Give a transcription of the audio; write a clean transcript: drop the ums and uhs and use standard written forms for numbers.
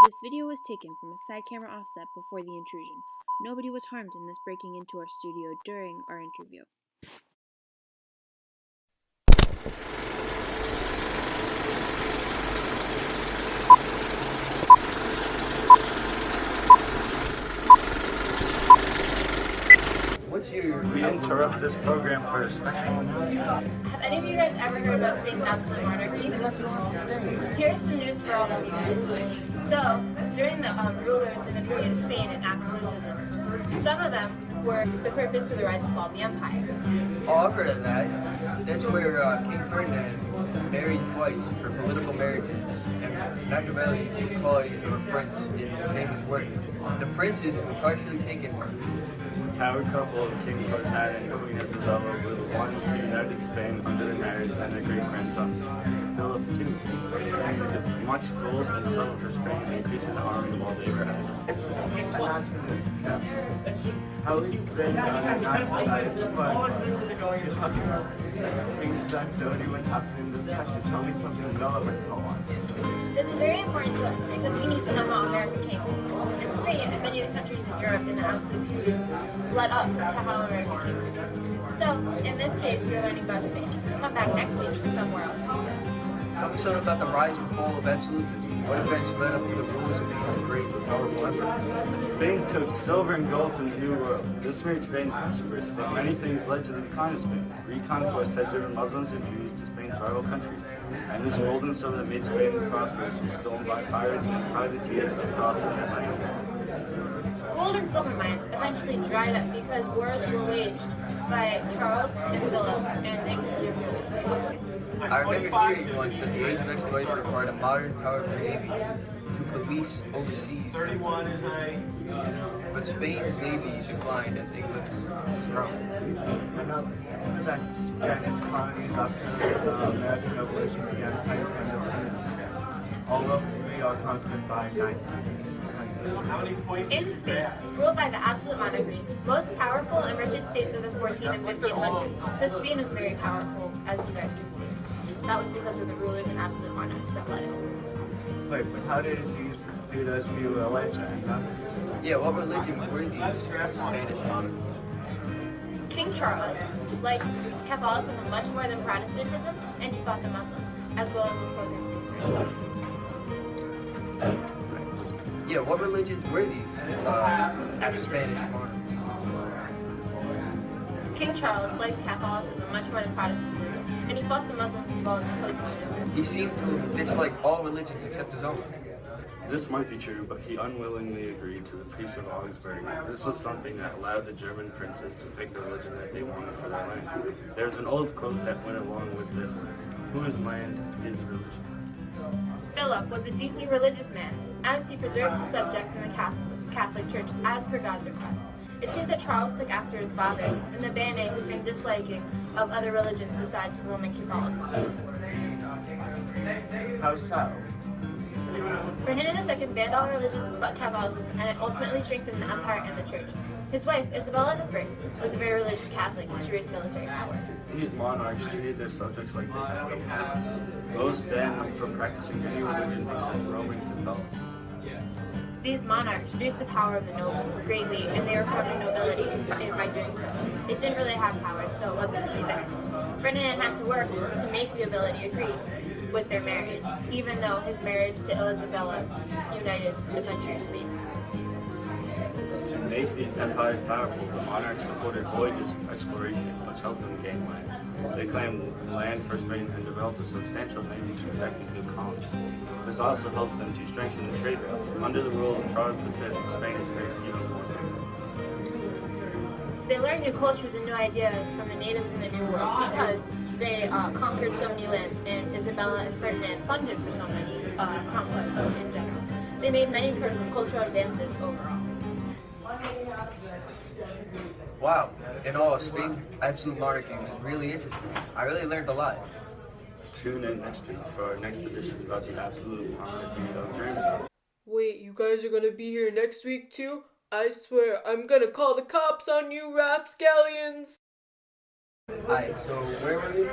This video was taken from a side camera offset before the intrusion. Nobody was harmed in this breaking into our studio during our interview. We interrupt this program for a special announcement. Have any of you guys ever heard about Spain's absolute monarchy? Here's some news for all of you guys. So, during the rulers in the period of Spain and absolutism, some of them were the purpose of the rise and fall of the empire. Oh, I've heard of that. That's where King Ferdinand married twice for political marriages and Machiavelli's qualities of a prince in his famous work. The princes were partially taken from him. The power couple of King Ferdinand and Queen Isabella were the ones who united Spain under their marriage and their great-grandson, Philip II. They created much gold and silver for Spain, increasing the army while they were at it. How is this nationalized, but you're talking about things that don't even happen in this country. Tell me something relevant for once. This is very important to us because we need to know how America came to be. And Spain and many of the countries in Europe in the absolute period led up to how America came to be. So, in this case, we're learning about Spain. Come back next week for somewhere else. Tell me something about the rise and fall of absolutism. What events led up to the rulers of these great and powerful emperors? Spain took silver and gold to the New World. This made Spain prosperous, but many things led to the decline of Spain. Reconquest had driven Muslims and Jews to Spain's rival country, and this gold and silver that made Spain prosperous was stolen by pirates and privateers across the Atlantic. Gold and silver mines eventually dried up because wars were waged by Charles and Philip, and they could. I remember hearing once that the age of exploration required a modern, powerful navy to police overseas. But Spain's navy declined as England's grown. And now, that Spanish colonies after the American Revolution began fighting for independence. All of we are conquered by 1900. In Spain, ruled by the absolute monarchy, most powerful and richest states of the 14 and 1500s, so Spain was very powerful, as you guys can see. That was because of the rulers and absolute monarchs that led it. Wait, but how did these leaders view religion? Yeah, what religion were these Spanish monarchs? King Charles liked Catholicism much more than Protestantism, and he fought the Muslims, as well as imposing free. Yeah, what religions were these Spanish monarchs? King Charles liked Catholicism much more than Protestantism, and he fought the Muslims as well as imposing free. He seemed to have disliked all religions except his own. This might be true, but he unwillingly agreed to the Peace of Augsburg. This was something that allowed the German princes to pick the religion that they wanted for their land. There's an old quote that went along with this: "Whose land is religion?" Philip was a deeply religious man, as he preserved his subjects in the Catholic Church as per God's request. It seems that Charles took after his father in the banning and disliking of other religions besides Roman Catholicism. How so? Ferdinand II banned all religions but Catholicism, and it ultimately strengthened the empire and the church. His wife, Isabella I, was a very religious Catholic, and she raised military power. These monarchs treated their subjects like they had no power. Most banned them from practicing any religion except Roman Catholicism. These monarchs reduced the power of the nobles greatly, and they reformed the nobility by doing so. They didn't really have power, so it wasn't really bad. Ferdinand had to work to make the nobility agree with their marriage, even though his marriage to Isabella united the country of Spain. To make these empires powerful, the monarchs supported voyages of exploration, which helped them gain land. They claimed land for Spain and developed a substantial navy to protect these new colonies. This also helped them to strengthen the trade routes. Under the rule of Charles V, Spain became even more powerful. They learned new cultures and new ideas from the natives in the New World because they conquered so many lands, and Isabella and Ferdinand funded for so many conquests in general. They made many cultural advances overall. Wow, in all, Spain's absolute monarchy was really interesting. I really learned a lot. Tune in next week for our next edition about the absolute monarchy of Germany. Wait, you guys are gonna be here next week too? I swear, I'm gonna call the cops on you rapscallions! Alright, so where were we?